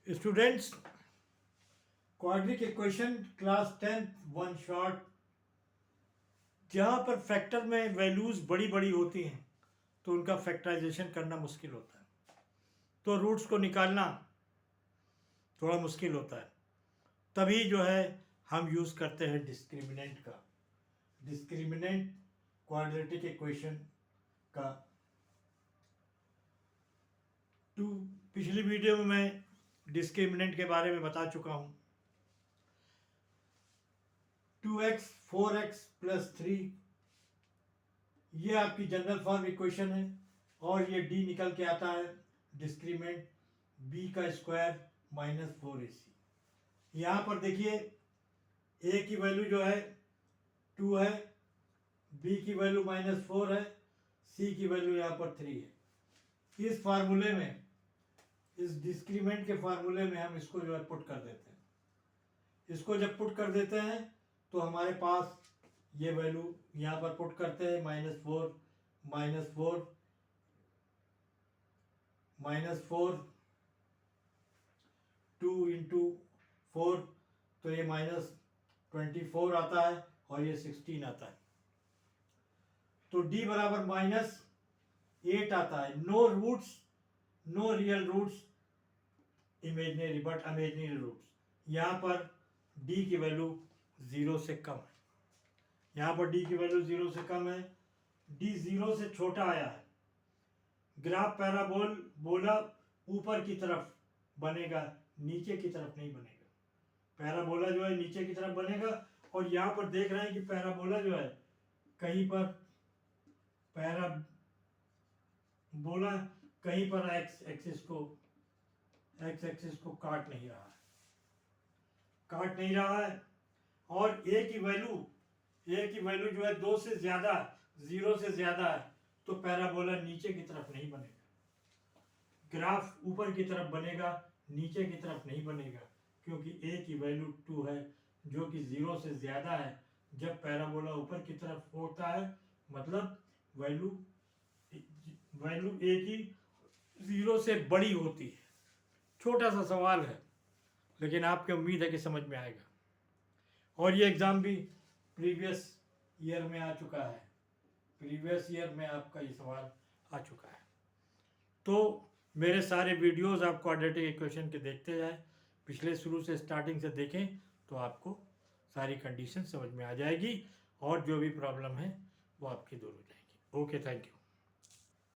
Students, quadric equation class 10th one shot, जहाँ पर factor में वैल्यूज़ बड़ी बड़ी होती हैं तो उनका फैक्टराइजेशन करना मुश्किल होता है, तो रूट्स को निकालना थोड़ा मुश्किल होता है। तभी जो है हम यूज़ करते हैं डिस्क्रिमिनेंट का, डिस्क्रिमिनेंट क्वाड्रेटिक इक्वेशन का। पिछली वीडियो में मैं डिस्क्रिमिनेंट के बारे में बता चुका हूँ। 2x 4x प्लस 3, ये आपकी जनरल फॉर्म इक्वेशन है, और ये d निकल के आता है डिस्क्रीमेंट b का स्क्वायर माइनस 4ac। यहाँ पर देखिए a की वैल्यू जो है 2 है, b की वैल्यू माइनस 4 है, c की वैल्यू यहाँ पर 3 है। इस फार्मूले में, इस डिस्क्रीमेंट के फार्मूले में हम इसको जो है पुट कर देते हैं। इसको जब पुट कर देते हैं तो हमारे पास ये वैल्यू यहाँ पर पुट करते हैं, माइनस फोर 2 इंटू 4, तो ये -24 आता है और ये 16 आता है। तो d बराबर -8 आता है। No roots, no real roots, imaginary but imaginary roots. यहाँ पर d की वैल्यू 0 से कम है। यहाँ पर d की वैल्यू 0 से कम है, d 0 से छोटा आया है। ग्राफ पैराबोला ऊपर की तरफ बनेगा, नीचे की तरफ नहीं बनेगा। पैराबोला जो है नीचे की तरफ बनेगा, और यहाँ पर देख रहे हैं कि पैराबोला जो है कहीं पर एक्स एक्सिस को काट नहीं रहा है, और a की वैल्यू जो है 2 से ज़्यादा, 0 से ज़्यादा है, तो पैराबोला नीचे की तरफ नहीं बनेगा। ग्राफ ऊपर की तरफ बनेगा, नीचे की तरफ नहीं बनेगा, क्योंकि a की वैल्यू 2 है जो कि 0 से ज़्यादा है। जब पैराबोला ऊपर की तरफ होता है मतलब वैल्यू a की 0 से बड़ी होती है। छोटा सा सवाल है, लेकिन आपकी उम्मीद है कि समझ में आएगा। और ये एग्ज़ाम भी प्रीवियस ईयर में आ चुका है, प्रीवियस ईयर में आपका ये सवाल आ चुका है। तो मेरे सारे वीडियोस आप क्वाड्रेटिक इक्वेशन के देखते जाएं, पिछले शुरू से स्टार्टिंग से देखें, तो आपको सारी कंडीशन समझ में आ जाएगी, और जो भी प्रॉब्लम है वो आपकी दूर हो जाएगी। Okay, thank you.